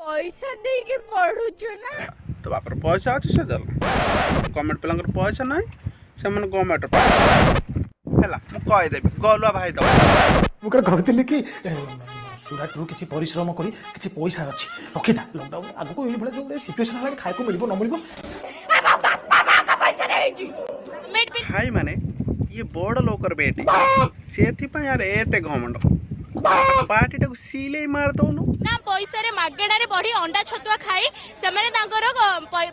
पैसा दे के पढ़ुछु ना तो बापर पैसा अच्छे से दल गवर्नमेंट पिलांकर पैसा नहीं से मन गवर्नमेंट हैला मु कहि देबी गलुआ भाई दब ମୁଁ କ'ଣ କହୁଥିଲି କି ସୁରାଟରୁ କିଛି ପରିଶ୍ରମ କରି କିଛି ପଇସା ଅଛି ରଖିଥା ଲକଡାଉନ ଆଗକୁ ଏଇଭଳିଆ ଯେଉଁ ସିଚୁଏସନ୍ ହେଲାଣି ଖାଇବାକୁ ମିଳିବ ନ ମିଳିବ भाई माने ये बड़ लोकर बेटी सेथि पय यार एते घमंड पार्टी टाको सीले मार दउनु ना पैसा रे मागेडा रे बढी अंडा छतुआ खाई से माने तांकर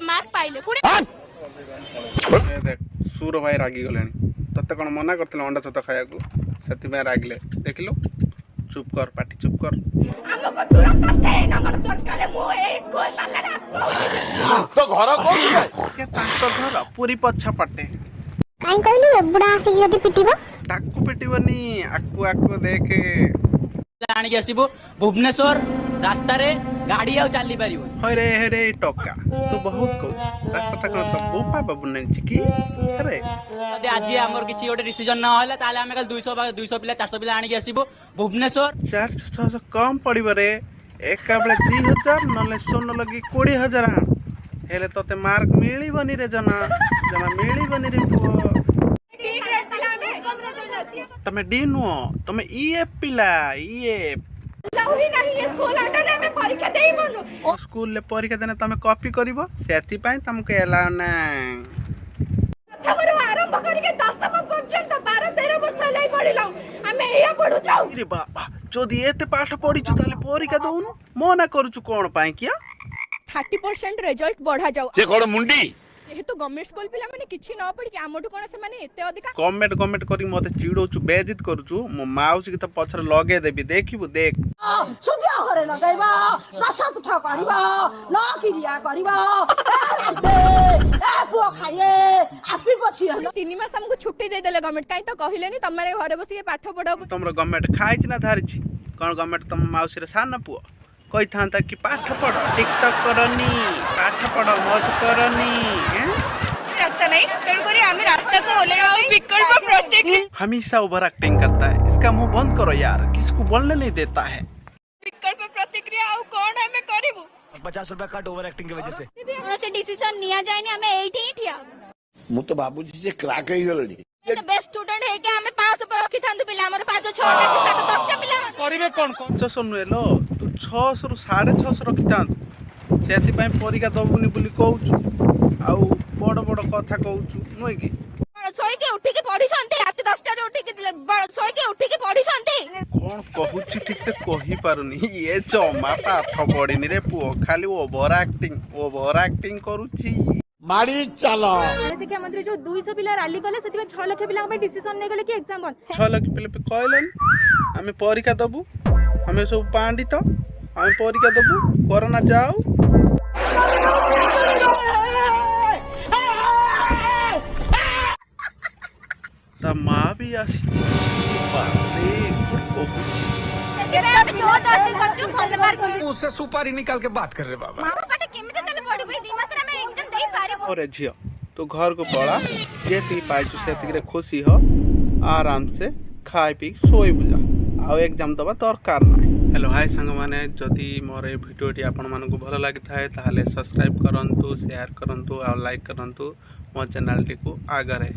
मार्क पाइले पुडी ए देख सूर भाई रागी गलेनी तते कोन मना करथिल अंडा छतुआ खाया को सेथि में रागले देखिलो चुप कर पार्टी चुप कर हमको तुरंत से नंबर दरकाले मो ए स्कूल मानला तो घर कोन के ताको घर पूरी पछा पटे काई कहली बुढ़ा आसी यदि पिटिबो ताको पिटिबनी आकु देखे आनी के आसीबो भुवनेश्वर रास्ता रे गाड़ी आउ चली परिबो हरे टक्का तू बहुत को रास्ता तक तो बोपा बाबू नहीं चिकी अरे अदे आज हमर किछि ओटे डिसीजन न होला ताले हमें कल 200 पिला 400 पिला आनी के आसीबो भुवनेश्वर 400 कम पड़िबो रे एका बेले 3000 नले सोन लगी 20000 हेले तते मार्क मिलिबनी रे जना मिलिबनी रे पुओ तमे डी नुओ तमे ईएफ पिला ईएफ लाउही नहीं ये स्कूल अंडर रे में परीक्षा देई मनु स्कूल ले परीक्षा देने तमे कॉपी करबो सेति पय तमके एला ना हमरो आरंभ करिके 10मा पर्यंत 12 13 वर्ष लई पढिलौ हमें एया पढु जाऊ रे बाबा जदी एते पाठ पढिछु ताले परीक्षा दउनु मना करूछु कोन पय किया 30% रिजल्ट बढ़ा जाऊ से कोन मुंडी जेहेतु गवर्नमेंट स्कूल पिला माने किछि न पढि के आमटु कोन से माने एते अधिका कमेंट करी मते चिड़ोछु बेइज्जत करूछु मो माउसी के त पछर लगे देबी देखिबु देख सुधिया घरे लगाइबा दशत ठ करिबा न किरिया करिबा ए पुओ खाइए आपी पछि हन 3 मास हमको छुट्टी दे देले गवर्नमेंट काई तो कहिलेनी तमरे घरे बसी के पाठ पढो तमरो गवर्नमेंट खाइछ ना धारिछि कोन गवर्नमेंट तम माउसी रे सान पुओ कहि थांता कि पाठ पढ टिकटक करनी पाठ पढ मौज करनी रास्ता नहीं तेरे को हमें रास्ता को ओले विकल्प प्रत्येक हमेशा ओवर एक्टिंग करता है इसका मुंह बंद करो यार किसको बोलने नहीं देता है विकल्प प्रतिक्रिया आउ कोन हमें करिवु 50 रुपया काट ओवर एक्टिंग की वजह से कोनो से डिसीजन निया जायनी हमें एठी ही थिया मु तो बाबूजी से क्राक ही गलडी तो बेस्ट स्टूडेंट है के हमें 500 पर रखी थांदु पिला हमर 5 6 टा के 10 टा पिला करिवे कोन कोन सुनुएलो तू 600 रु 650 रखी थांत सेति पय परीक्षा दबुनी बोली कहउछु आउ बड़ कथा कहउछु नय की सोई के उठी के पढ़ी शांति रात 10 टा उठी के सोई के उठी के पढ़ी शांति कौन कहूची ठीक से कहि पारुनी ये जमा पाठ पढ़िनी रे पुओ खाली ओवर एक्टिंग करूची मारी चलो शिक्षा मंत्री जो 200 पिला रैली कले सेति 6 लाख पिला में डिसीजन नै गले कि एग्जाम बन 6 लाख पिला पे कहलन हमें परीक्षा दबु हमें सब पंडित हमें परीक्षा दबु कोरोना जाओ ता मां भी आसी बापरे मुंह से सुपारी निकाल के बात कर रहे बाबा अरे झियो तू घर को पड़ा जेती पाइछु सेती रे खुशी हो आराम से खाई पी सोई बुझा आ एग्जाम दबा दरकार ना हेलो हाय संग माने जदी मोर ए वीडियोटी आपन मानको भलो लागि थाए ताहाले सब्सक्राइब करंतु शेयर करंतु आ लाइक करंतु मो चैनल टी को आगे